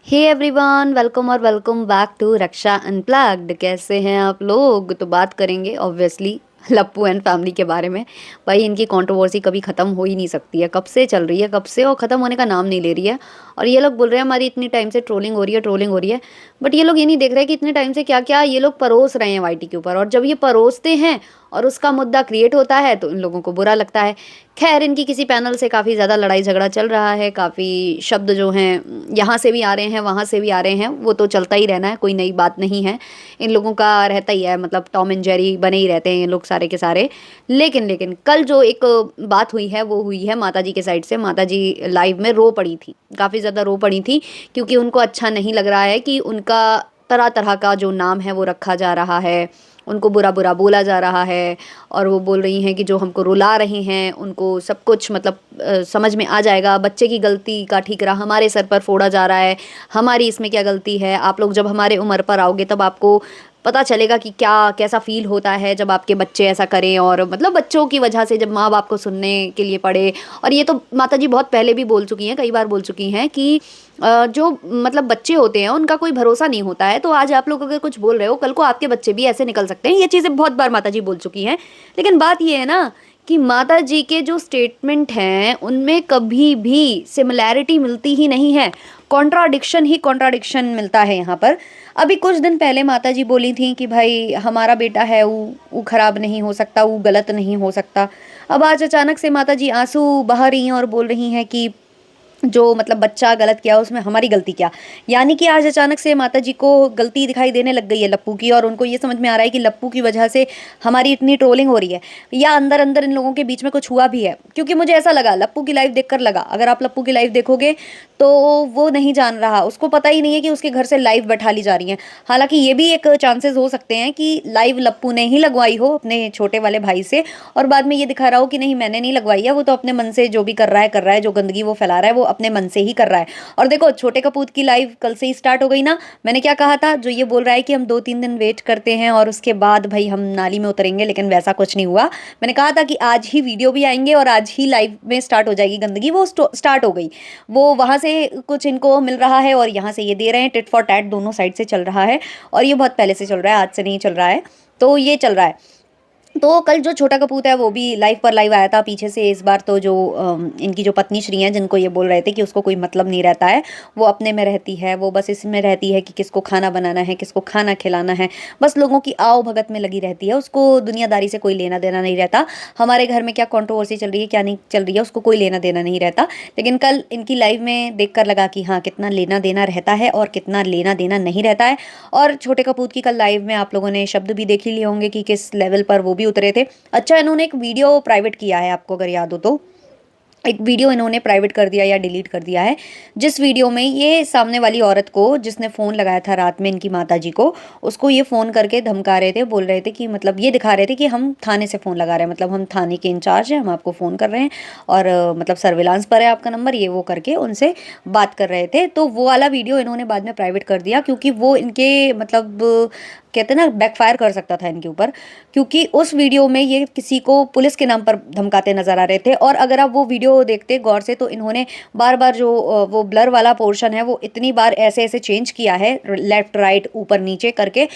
हे everyone, welcome और welcome back to Raksha unplugged. कैसे हैं आप लोग? तो बात करेंगे ऑब्वियसली लप्पू एंड फैमिली के बारे में। भाई इनकी कंट्रोवर्सी कभी ख़त्म हो ही नहीं सकती है। कब से चल रही है, कब से, और ख़त्म होने का नाम नहीं ले रही है। और ये लोग बोल रहे हैं हमारी इतनी टाइम से ट्रोलिंग हो रही है, ट्रोलिंग हो रही है। बट ये लोग ये नहीं देख रहे कि इतने टाइम से क्या क्या ये लोग परोस रहे हैं वाईटी के ऊपर। और जब ये परोसते हैं और उसका मुद्दा क्रिएट होता है तो इन लोगों को बुरा लगता है। खैर, इनकी किसी पैनल से काफ़ी ज़्यादा लड़ाई झगड़ा चल रहा है। काफ़ी शब्द जो हैं यहाँ से भी आ रहे हैं, वहाँ से भी आ रहे हैं। वो तो चलता ही रहना है, कोई नई बात नहीं है। इन लोगों का रहता ही है, मतलब टॉम एंड जेरी बने ही रहते हैं ये लोग सारे के सारे। लेकिन कल जो एक बात हुई है वो हुई है माता जी के साइड से। माता जी लाइव में रो पड़ी थी, काफ़ी ज़्यादा रो पड़ी थी, क्योंकि उनको अच्छा नहीं लग रहा है कि उनका तरह तरह का जो नाम है वो रखा जा रहा है, उनको बुरा बुरा बोला जा रहा है। और वो बोल रही हैं कि जो हमको रुला रहे हैं उनको सब कुछ मतलब समझ में आ जाएगा। बच्चे की गलती का ठीकरा हमारे सर पर फोड़ा जा रहा है, हमारी इसमें क्या गलती है। आप लोग जब हमारे उम्र पर आओगे तब आपको पता चलेगा कि क्या कैसा फील होता है जब आपके बच्चे ऐसा करें। और मतलब बच्चों की वजह से जब माँ बाप को सुनने के लिए पड़े। और ये तो माता जी बहुत पहले भी बोल चुकी हैं, कई बार बोल चुकी हैं कि जो मतलब बच्चे होते हैं उनका कोई भरोसा नहीं होता है। तो आज आप लोग अगर कुछ बोल रहे हो, कल को आपके बच्चे भी ऐसे निकल सकते हैं। ये चीज़ें बहुत बार माता जी बोल चुकी हैं। लेकिन बात ये है ना कि माता जी के जो स्टेटमेंट हैं उनमें कभी भी सिमिलैरिटी मिलती ही नहीं है। कॉन्ट्राडिक्शन ही कॉन्ट्राडिक्शन मिलता है यहाँ पर। अभी कुछ दिन पहले माता जी बोली थी कि भाई हमारा बेटा है वो खराब नहीं हो सकता, वो गलत नहीं हो सकता। अब आज अचानक से माता जी आंसू बहा रही हैं और बोल रही हैं कि जो मतलब बच्चा गलत किया उसमें हमारी गलती क्या। यानी कि आज अचानक से माता जी को गलती दिखाई देने लग गई है लप्पू की, और उनको ये समझ में आ रहा है कि लप्पू की वजह से हमारी इतनी ट्रोलिंग हो रही है। या अंदर अंदर इन लोगों के बीच में कुछ हुआ भी है, क्योंकि मुझे ऐसा लगा लप्पू की लाइव देखकर लगा, अगर आप लप्पू की लाइव देखोगे तो वो नहीं जान रहा, उसको पता ही नहीं है कि उसके घर से लाइव बैठा ली जा रही है। हालांकि ये भी एक चांसेस हो सकते हैं कि लाइव लप्पू ने ही लगवाई हो अपने छोटे वाले भाई से, और बाद में ये दिखा रहा हो कि नहीं मैंने नहीं लगवाई है, वो तो अपने मन से जो भी कर रहा है कर रहा है, जो गंदगी वो फैला रहा है वो अपने मन से ही कर रहा है। और देखो छोटे कपूत की लाइव कल से ही स्टार्ट हो गई ना। मैंने क्या कहा था, जो ये बोल रहा है कि हम 2-3 दिन वेट करते हैं और उसके बाद भाई हम नाली में उतरेंगे, लेकिन वैसा कुछ नहीं हुआ। मैंने कहा था कि आज ही वीडियो भी आएंगे और आज ही लाइव में स्टार्ट हो जाएगी गंदगी, वो स्टार्ट हो गई। वो वहां से कुछ इनको मिल रहा है और यहाँ से ये दे रहे हैं, टिट फॉर टैट दोनों साइड से चल रहा है। और ये बहुत पहले से चल रहा है, आज से नहीं चल रहा है। तो ये चल रहा है। तो कल जो छोटा कपूत है वो भी लाइव पर लाइव आया था पीछे से। इस बार तो जो इनकी जो पत्नी श्री हैं, जिनको ये बोल रहे थे कि उसको कोई मतलब नहीं रहता है, वो अपने में रहती है, वो बस इसमें रहती है कि किसको खाना बनाना है, किसको खाना खिलाना है, बस लोगों की आओ भगत में लगी रहती है। उसको दुनियादारी से कोई लेना देना नहीं रहता। हमारे घर में क्या कंट्रोवर्सी चल रही है क्या नहीं चल रही है उसको कोई लेना देना नहीं रहता। लेकिन कल इनकी लाइव में देखकर लगा कि हाँ कितना लेना देना रहता है और कितना लेना देना नहीं रहता है। और छोटे कपूत की कल लाइव में आप लोगों ने शब्द भी देख ही लिए होंगे कि किस लेवल पर वो भी उतरे थे। अच्छा, इन्होंने एक वीडियो प्राइवेट किया है, आपको अगर याद हो तो एक वीडियो इन्होंने प्राइवेट कर दिया या डिलीट कर दिया है, जिस वीडियो में ये सामने वाली औरत को जिसने फ़ोन लगाया था रात में इनकी माता जी को, उसको ये फ़ोन करके धमका रहे थे, बोल रहे थे कि मतलब ये दिखा रहे थे कि हम थाने से फ़ोन लगा रहे हैं, मतलब हम थाने के इंचार्ज हैं, हम आपको फ़ोन कर रहे हैं और मतलब सर्विलांस पर है आपका नंबर, ये वो करके उनसे बात कर रहे थे। तो वो वाला वीडियो इन्होंने बाद में प्राइवेट कर दिया, क्योंकि वो इनके मतलब कहते हैं ना बैकफायर कर सकता था इनके ऊपर। क्योंकि उस वीडियो में ये किसी को पुलिस के नाम पर धमकाते नजर आ रहे थे। और अगर आप वो वीडियो देखते गौर से तो इन्होंने बार बार जो वो ब्लर वाला पोर्शन है वो इतनी बार ऐसे ऐसे चेंज किया है, लेफ्ट राइट ऊपर नीचे करके,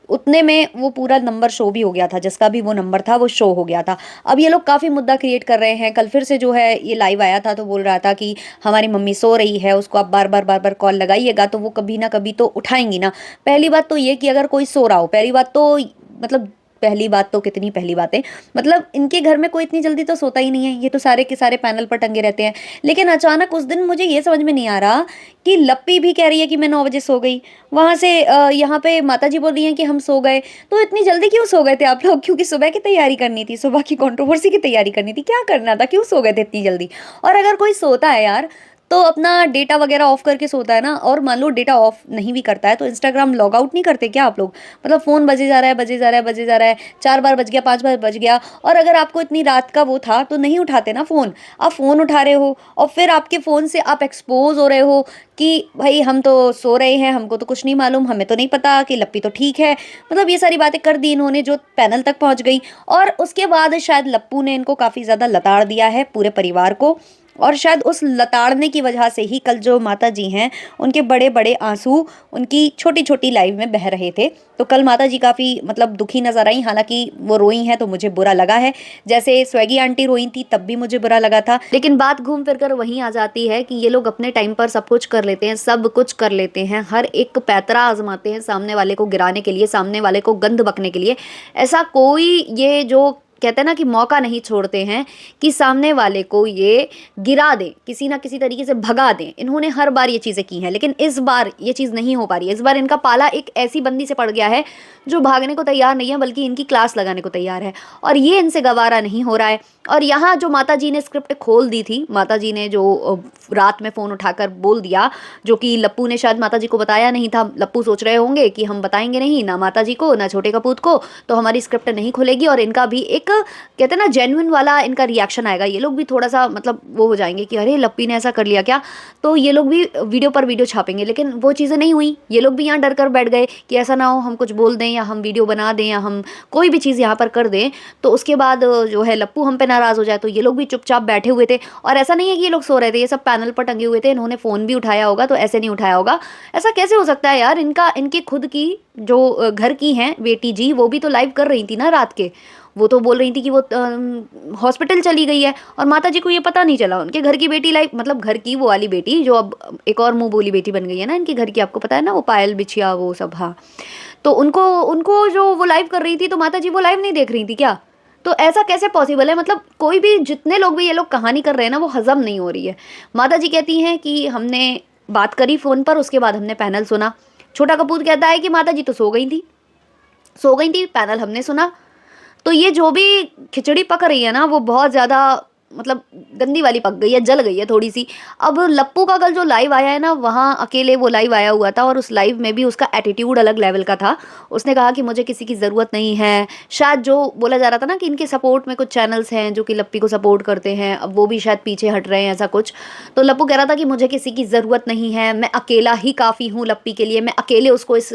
उतने में वो पूरा नंबर शो भी हो गया था, जिसका भी वो नंबर था वो शो हो गया था। अब ये लोग काफ़ी मुद्दा क्रिएट कर रहे हैं। कल फिर से जो है ये लाइव आया था तो बोल रहा था कि हमारी मम्मी सो रही है, उसको आप बार बार कॉल लगाइएगा तो वो कभी ना कभी तो उठाएंगी ना। पहली बात तो ये कि अगर कोई सो रहा हो, पहली बात तो मतलब पहली बात तो कितनी पहली बातें, मतलब इनके घर में कोई इतनी जल्दी तो सोता ही नहीं है, ये तो सारे के सारे पैनल पर टंगे रहते हैं। लेकिन अचानक उस दिन मुझे ये समझ में नहीं आ रहा कि लप्पी भी कह रही है कि मैं 9 बजे सो गई, वहां से यहाँ पे माता जी बोल रही हैं कि हम सो गए। तो इतनी जल्दी क्यों सो गए थे आप लोग? क्योंकि सुबह की तैयारी करनी थी, सुबह की कंट्रोवर्सी की तैयारी करनी थी, क्या करना था, क्यों सो गए थे इतनी जल्दी? और अगर कोई सोता है यार तो अपना डेटा वगैरह ऑफ करके सोता है ना। और मान लो डेटा ऑफ नहीं भी करता है तो इंस्टाग्राम लॉग आउट नहीं करते क्या आप लोग? मतलब फोन बजे जा रहा है, बजे जा रहा है, बजे जा रहा है, 4 बार बज गया, 5 बार बज गया, और अगर आपको इतनी रात का वो था तो नहीं उठाते ना फोन। आप फोन उठा रहे हो और फिर आपके फोन से आप एक्सपोज हो रहे हो कि भाई हम तो सो रहे हैं, हमको तो कुछ नहीं मालूम, हमें तो नहीं पता कि लप्पी तो ठीक है। मतलब ये सारी बातें कर दी इन्होंने जो पैनल तक पहुंच गई। और उसके बाद शायद लप्पू ने इनको काफी ज्यादा लताड़ दिया है पूरे परिवार को। और शायद उस लताड़ने की वजह से ही कल जो माता जी हैं उनके बड़े बड़े आंसू उनकी छोटी छोटी लाइव में बह रहे थे। तो कल माता जी काफ़ी मतलब दुखी नजर आई, हालांकि वो रोई हैं तो मुझे बुरा लगा है। जैसे स्वैगी आंटी रोई थी तब भी मुझे बुरा लगा था, लेकिन बात घूम फिर कर वहीं आ जाती है कि ये लोग अपने टाइम पर सब कुछ कर लेते हैं, सब कुछ कर लेते हैं, हर एक पैतरा आजमाते हैं सामने वाले को गिराने के लिए, सामने वाले को गंद बकने के लिए। ऐसा कोई ये जो कहते हैं ना कि मौका नहीं छोड़ते हैं कि सामने वाले को ये गिरा दें, किसी ना किसी तरीके से भगा दें। इन्होंने हर बार ये चीज़ें की हैं, लेकिन इस बार ये चीज़ नहीं हो पा रही है। इस बार इनका पाला एक ऐसी बंदी से पड़ गया है जो भागने को तैयार नहीं है, बल्कि इनकी क्लास लगाने को तैयार है, और ये इनसे गवारा नहीं हो रहा है। और यहाँ जो माता जी ने स्क्रिप्ट खोल दी थी, माता जी ने जो रात में फ़ोन उठाकर बोल दिया, जो कि लप्पू ने शायद माता जी को बताया नहीं था। लप्पू सोच रहे होंगे कि हम बताएंगे नहीं ना माता जी को ना छोटे कपूत को, तो हमारी स्क्रिप्ट नहीं खुलेगी और इनका भी एक कहते हैं ना जेन्युइन वाला इनका रिएक्शन आएगा। ये लोग भी थोड़ा सा मतलब वो हो जाएंगे कि अरे लप्पी ने ऐसा कर लिया क्या, तो ये लोग भी वीडियो पर वीडियो छापेंगे। लेकिन वो चीज़ें नहीं हुई, ये लोग भी यहाँ डर कर बैठ गए कि ऐसा ना हो हम कुछ बोल दें या हम वीडियो बना दें या हम कोई भी चीज़ यहाँ पर कर दें तो उसके बाद जो है लप्पू हम पे नाराज़ हो जाए। तो ये लोग भी चुपचाप बैठे हुए थे, और ऐसा नहीं है कि ये लोग सो रहे थे, ये सब पैनल पर टंगे हुए थे। इन्होंने फ़ोन भी उठाया होगा, तो ऐसे नहीं उठाया होगा। ऐसा कैसे हो सकता है यार, इनका इनकी खुद की जो घर की हैं बेटी जी, वो भी तो लाइव कर रही थी ना रात के। वो तो बोल रही थी कि वो हॉस्पिटल चली गई है, और माता जी को ये पता नहीं चला। उनके घर की बेटी लाइव मतलब घर की वो वाली बेटी जो अब एक और मुंह बोली बेटी बन गई है ना इनके घर की, आपको पता है ना, वो पायल बिछिया वो सब। हाँ, तो उनको उनको जो वो लाइव कर रही थी, तो माता जी वो लाइव नहीं देख रही थी क्या? तो ऐसा कैसे पॉसिबल है? मतलब कोई भी, जितने लोग भी ये लोग कहानी कर रहे हैं ना, वो हजम नहीं हो रही है। माता जी कहती हैं कि हमने बात करी फ़ोन पर, उसके बाद हमने पैनल सुना। छोटा कपूर कहता है कि माता जी तो सो गई थी, पैनल हमने सुना। तो ये जो भी खिचड़ी पक रही है ना, वो बहुत ज़्यादा मतलब गंदी वाली पक गई है, जल गई है थोड़ी सी। अब लप्पू का कल जो लाइव आया है ना, वहाँ अकेले वो लाइव आया हुआ था, और उस लाइव में भी उसका एटीट्यूड अलग लेवल का था। उसने कहा कि मुझे किसी की ज़रूरत नहीं है। शायद जो बोला जा रहा था ना कि इनके सपोर्ट में कुछ चैनल्स हैं जो कि लप्पी को सपोर्ट करते हैं, अब वो भी शायद पीछे हट रहे हैं, ऐसा कुछ। तो लप्पू कह रहा था कि मुझे किसी की ज़रूरत नहीं है, मैं अकेला ही काफ़ी हूँ लप्पी के लिए, मैं अकेले उसको इस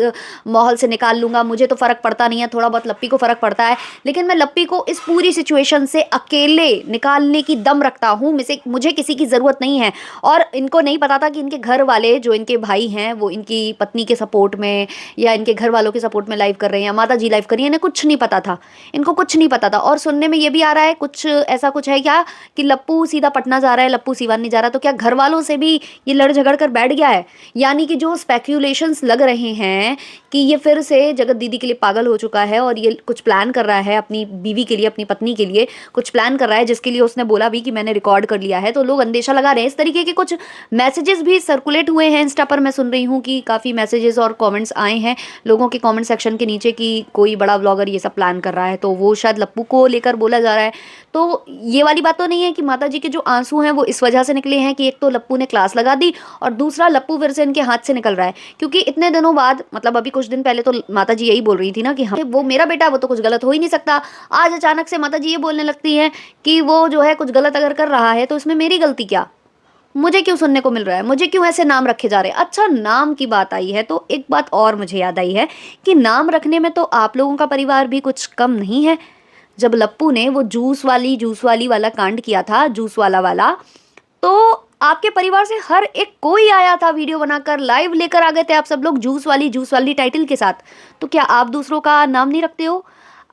माहौल से निकाल लूँगा, मुझे तो फ़र्क पड़ता नहीं है, थोड़ा बहुत लप्पी को फ़र्क पड़ता है, लेकिन मैं लप्पी को इस पूरी सिचुएशन से अकेले निकालने की दम रखता हूँ। मुझे किसी की ज़रूरत नहीं है। और इनको नहीं पता था कि इनके घर वाले जो इनके भाई हैं वो इनकी पत्नी के सपोर्ट में या इनके घर वालों के सपोर्ट में लाइव कर रहे हैं, या माता जी लाइव कर रही है, इन्हें कुछ नहीं पता था, इनको कुछ नहीं पता था। और सुनने में ये भी आ रहा है कुछ ऐसा कुछ है क्या कि लप्पू सीधा पटना जा रहा है, लप्पू सीवान नहीं जा रहा। तो क्या घर वालों से भी ये लड़ झगड़ कर बैठ गया है? यानी कि जो स्पेक्यूलेशंस लग रहे हैं कि ये फिर से जगत दीदी के लिए पागल हो चुका है और ये कुछ प्लान कर रहा है अपनी बीवी के लिए, अपनी पत्नी के लिए कुछ प्लान कर रहा है, जिसके लिए उसने बोला भी कि मैंने रिकॉर्ड कर लिया है। तो लोग अंदेशा लगा रहे हैं। इस तरीके के कुछ मैसेजेस भी सर्कुलेट हुए हैं इंस्टा पर। मैं सुन रही हूँ कि काफ़ी मैसेजेस और कमेंट्स आए हैं लोगों के कमेंट सेक्शन के नीचे कि कोई बड़ा व्लॉगर ये सब प्लान कर रहा है, तो वो शायद लप्पू को लेकर बोला जा रहा है। तो ये वाली बात तो नहीं है कि माता जी के जो आंसू हैं वो इस वजह से निकले हैं कि एक तो लप्पू ने क्लास लगा दी, और दूसरा लप्पू फिर से इनके हाथ से निकल रहा है। क्योंकि इतने दिनों बाद, मतलब अभी कुछ दिन पहले तो माता जी यही बोल रही थी ना कि हाँ वो मेरा बेटा, वो तो कुछ गलत हो ही नहीं सकता। आज अचानक से माता जी ये बोलने लगती हैं कि वो जो है कुछ गलत अगर कर रहा है तो इसमें मेरी गलती क्या? मुझे क्यों सुनने को मिल रहा है? मुझे क्यों ऐसे नाम रखे जा रहे हैं? अच्छा, नाम की बात आई है तो एक बात और मुझे याद आई है कि नाम रखने में तो आप लोगों का परिवार भी कुछ कम नहीं है। जब लप्पू ने वो जूस वाली वाला कांड किया था, जूस वाला, तो आपके परिवार से हर एक कोई आया था वीडियो बनाकर, लाइव लेकर आ गए थे आप सब लोग जूस वाली टाइटल के साथ। तो क्या आप दूसरों का नाम नहीं रखते हो?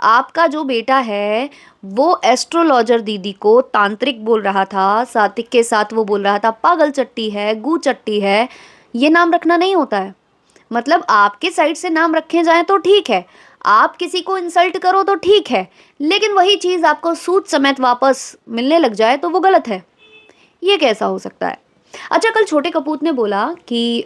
आपका जो बेटा है वो एस्ट्रोलॉजर दीदी को तांत्रिक बोल रहा था, सात्विक के साथ वो बोल रहा था पागल चट्टी है, गू चट्टी है। ये नाम रखना नहीं होता है। मतलब आपके साइड से नाम रखे जाएं तो ठीक है, आप किसी को इंसल्ट करो तो ठीक है, लेकिन वही चीज़ आपको सूद समेत वापस मिलने लग जाए तो वो गलत है। ये कैसा हो सकता है? अच्छा, कल छोटे कपूत ने बोला कि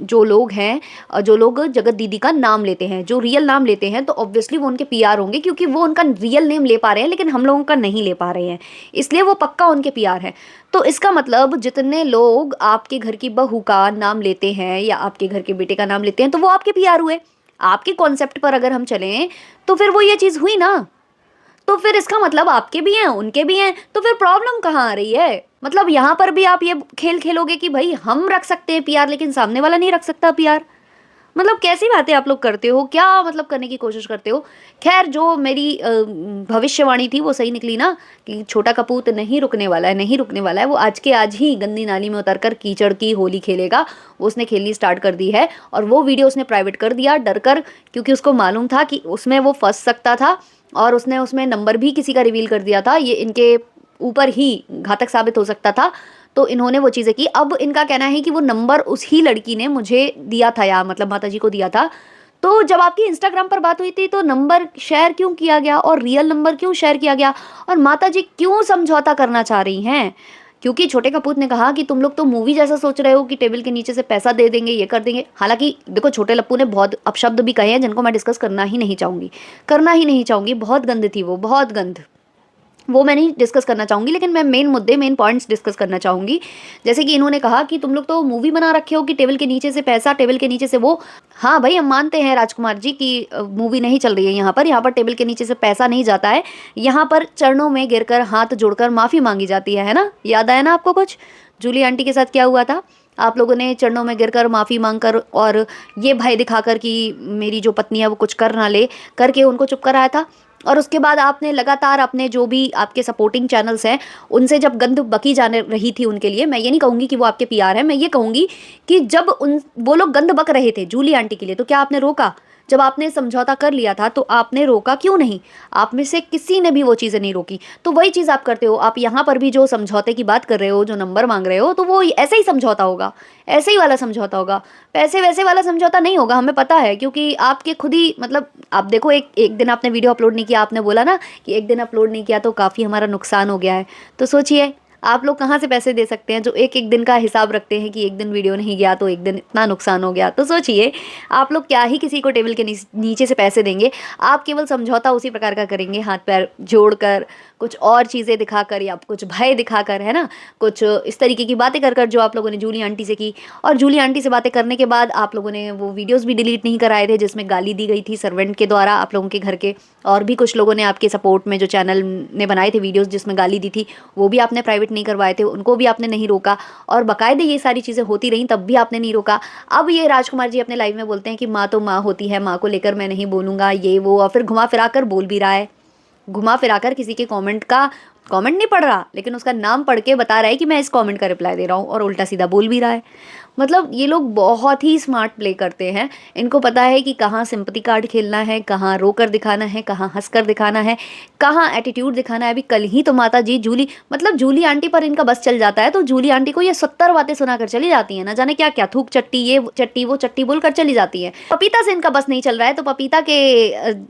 जो लोग हैं, जो लोग जगत दीदी का नाम लेते हैं, जो रियल नाम लेते हैं, तो ऑब्वियसली वो उनके पीआर होंगे, क्योंकि वो उनका रियल नेम ले पा रहे हैं लेकिन हम लोगों का नहीं ले पा रहे हैं, इसलिए वो पक्का उनके पीआर है। तो इसका मतलब जितने लोग आपके घर की बहू का नाम लेते हैं या आपके घर के बेटे का नाम लेते हैं, तो वो आपके पीआर हुए। आपके कॉन्सेप्ट पर अगर हम चलें तो फिर वो ये चीज़ हुई ना। तो फिर इसका मतलब आपके भी हैं, उनके भी हैं, तो फिर प्रॉब्लम कहाँ आ रही है? मतलब यहाँ पर भी आप ये खेल खेलोगे कि भाई हम रख सकते हैं पीआर लेकिन सामने वाला नहीं रख सकता पीआर। मतलब कैसी बातें आप लोग करते हो, क्या मतलब करने की कोशिश करते हो। खैर जो मेरी भविष्यवाणी थी वो सही निकली ना, कि छोटा कपूत नहीं रुकने वाला है, नहीं रुकने वाला है। वो आज के आज ही गंदी नाली में उतरकर कीचड़ की होली खेलेगा। वो उसने खेलनी स्टार्ट कर दी है, और वो वीडियो उसने प्राइवेट कर दिया डर कर, क्योंकि उसको मालूम था कि उसमें वो फंस सकता था, और उसने उसमें नंबर भी किसी का रिवील कर दिया था। ये इनके ऊपर ही घातक साबित हो सकता था, तो इन्होंने वो चीज़ें की। अब इनका कहना है कि वो नंबर उस ही लड़की ने मुझे दिया था, या मतलब माता जी को दिया था। तो जब आपकी इंस्टाग्राम पर बात हुई थी तो नंबर शेयर क्यों किया गया, और रियल नंबर क्यों शेयर किया गया, और माता जी क्यों समझौता करना चाह रही हैं। क्योंकि छोटे कपूत ने कहा कि तुम लोग तो मूवी जैसा सोच रहे हो कि टेबल के नीचे से पैसा दे देंगे, ये कर देंगे। हालांकि देखो, छोटे लप्पू ने बहुत अपशब्द भी कहे हैं जिनको मैं डिस्कस करना ही नहीं चाहूंगी, करना ही नहीं चाहूंगी। बहुत गंद थी वो, बहुत गंद। वो मैं नहीं डिस्कस करना चाहूँगी, लेकिन मैं मेन मुद्दे, मेन पॉइंट्स डिस्कस करना चाहूँगी। जैसे कि इन्होंने कहा कि तुम लोग तो मूवी बना रखे हो कि टेबल के नीचे से पैसा, टेबल के नीचे से वो। हाँ भाई, हम मानते हैं राजकुमार जी कि मूवी नहीं चल रही है यहाँ पर टेबल के नीचे से पैसा नहीं जाता है। यहाँ पर चरणों में गिरकर, हाथ जोड़कर माफ़ी मांगी जाती है ना। याद आया ना आपको कुछ, जूली आंटी के साथ क्या हुआ था। आप लोगों ने चरणों में गिरकर माफ़ी मांगकर और ये भय दिखाकर कि मेरी जो पत्नी है वो कुछ कर ना ले, करके उनको चुप कराया था। और उसके बाद आपने लगातार अपने जो भी आपके सपोर्टिंग चैनल्स हैं उनसे जब गंद बकी जाने रही थी उनके लिए, मैं ये नहीं कहूँगी कि वो आपके पीआर है, मैं ये कहूँगी कि जब वो लोग गंद बक रहे थे जूली आंटी के लिए, तो क्या आपने रोका। जब आपने समझौता कर लिया था तो आपने रोका क्यों नहीं। आप में से किसी ने भी वो चीज़ें नहीं रोकी। तो वही चीज़ आप करते हो। आप यहाँ पर भी जो समझौते की बात कर रहे हो, जो नंबर मांग रहे हो, तो वो ऐसे ही समझौता होगा, ऐसे ही वाला समझौता होगा। पैसे वैसे वाला समझौता नहीं होगा, हमें पता है। क्योंकि आपके खुद ही मतलब आप देखो, एक एक दिन आपने वीडियो अपलोड नहीं किया, आपने बोला ना कि एक दिन अपलोड नहीं किया तो काफ़ी हमारा नुकसान हो गया है। तो सोचिए आप लोग कहाँ से पैसे दे सकते हैं जो एक एक दिन का हिसाब रखते हैं कि एक दिन वीडियो नहीं गया तो एक दिन इतना नुकसान हो गया। तो सोचिए आप लोग क्या ही किसी को टेबल के नीचे से पैसे देंगे। आप केवल समझौता उसी प्रकार का करेंगे, हाथ पैर जोड़कर, कुछ और चीज़ें दिखाकर, या कुछ भय दिखाकर, है ना, कुछ इस तरीके की बातें कर कर जो आप लोगों ने जूली आंटी से की। और जूली आंटी से बातें करने के बाद आप लोगों ने वो वीडियोस भी डिलीट नहीं कराए थे जिसमें गाली दी गई थी सर्वेंट के द्वारा आप लोगों के घर के। और भी कुछ लोगों ने आपके सपोर्ट में जो चैनल ने बनाए थे वीडियोस जिसमें गाली दी थी, वो भी आपने प्राइवेट नहीं करवाए थे, उनको भी आपने नहीं रोका। और बाकायदे ये सारी चीज़ें होती रहीं तब भी आपने नहीं रोका। अब ये राजकुमार जी अपने लाइव में बोलते हैं कि माँ तो माँ होती है, माँ को लेकर मैं नहीं बोलूँगा, ये वो, और फिर घुमा फिरा कर बोल भी रहा है। घुमा फिराकर किसी के कमेंट का कमेंट नहीं पढ़ रहा, लेकिन उसका नाम पढ़ के बता रहा है कि मैं इस कमेंट का रिप्लाई दे रहा हूँ, और उल्टा सीधा बोल भी रहा है। मतलब ये लोग बहुत ही स्मार्ट प्ले करते हैं। इनको पता है कि कहाँ सिंपैथी कार्ड खेलना है, कहाँ रोकर दिखाना है, कहाँ हंसकर दिखाना है, कहाँ एटीट्यूड दिखाना है। अभी कल ही तो माता जी जूली आंटी पर इनका बस चल जाता है तो जूली आंटी को ये 70 बातें सुनाकर चली जाती हैं, ना जाने क्या क्या, थूक चट्टी, ये चट्टी वो चट्टी बोलकर चली जाती है। पपीता से इनका बस नहीं चल रहा है, तो पपीता के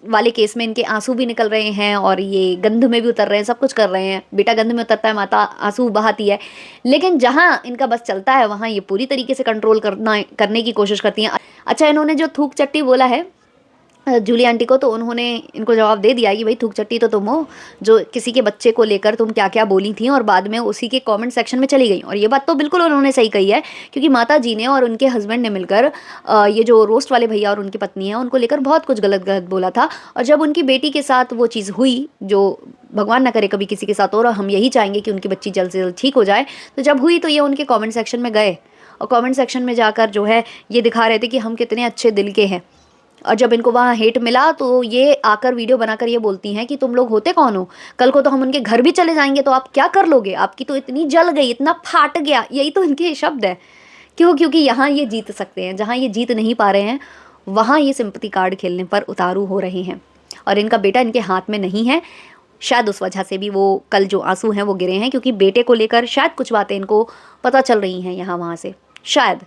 वाले केस में इनके आंसू भी निकल रहे हैं, और ये गंध में भी उतर रहे हैं, सब कुछ कर रहे हैं। बेटा गंध में उतरता है, माता आंसू बहाती है। लेकिन जहाँ इनका बस चलता है वहाँ ये पूरी तरीके से कंट्रोल करने की कोशिश करती हैं। अच्छा, इन्होंने जो थूक चट्टी बोला है जूली आंटी को, तो उन्होंने इनको जवाब दे दिया कि भाई थूक चट्टी तो तुम हो, जो किसी के बच्चे को लेकर तुम क्या क्या बोली थी, और बाद में उसी के कमेंट सेक्शन में चली गई। और ये बात तो बिल्कुल उन्होंने सही कही है, क्योंकि माता जी ने और उनके हस्बैंड ने मिलकर ये जो रोस्ट वाले भैया और उनकी पत्नी है उनको लेकर बहुत कुछ गलत गलत बोला था। और जब उनकी बेटी के साथ वो चीज़ हुई, जो भगवान ना करे कभी किसी के साथ और हम यही चाहेंगे कि उनकी बच्ची जल्द से जल्द ठीक हो जाए, तो जब हुई तो ये उनके कमेंट सेक्शन में गए, और कमेंट सेक्शन में जाकर जो है ये दिखा रहे थे कि हम कितने अच्छे दिल के हैं। और जब इनको वहाँ हेट मिला तो ये आकर वीडियो बनाकर ये बोलती हैं कि तुम लोग होते कौन हो, कल को तो हम उनके घर भी चले जाएंगे तो आप क्या कर लोगे, आपकी तो इतनी जल गई, इतना फाट गया, यही तो इनके शब्द है। क्यों? क्योंकि यहाँ ये जीत सकते हैं, जहाँ ये जीत नहीं पा रहे हैं वहाँ ये सिंपैथी कार्ड खेलने पर उतारू हो रहे हैं। और इनका बेटा इनके हाथ में नहीं है, शायद उस वजह से भी वो कल जो आंसू हैं वो गिरे हैं, क्योंकि बेटे को लेकर शायद कुछ बातें इनको पता चल रही हैं यहाँ वहाँ से। शायद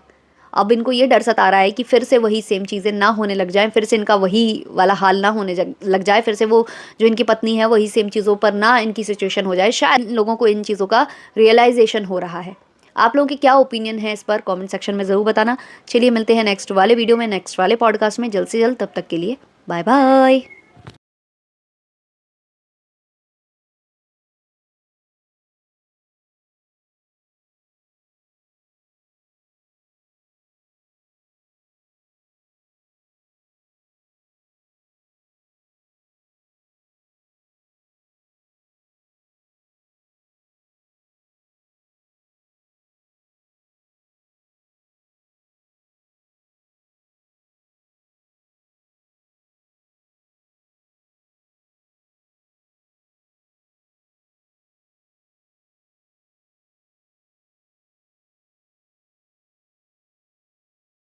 अब इनको ये डर सता रहा है कि फिर से वही सेम चीज़ें ना होने लग जाएं, फिर से इनका वही वाला हाल ना होने लग जाए, फिर से वो जो इनकी पत्नी है वही सेम चीज़ों पर ना इनकी सिचुएशन हो जाए। शायद लोगों को इन चीज़ों का रियलाइजेशन हो रहा है। आप लोगों की क्या ओपिनियन है इस पर कमेंट सेक्शन में ज़रूर बताना। चलिए मिलते हैं नेक्स्ट वाले वीडियो में, नेक्स्ट वाले पॉडकास्ट में जल्द से जल्द। तब तक के लिए बाय बाय।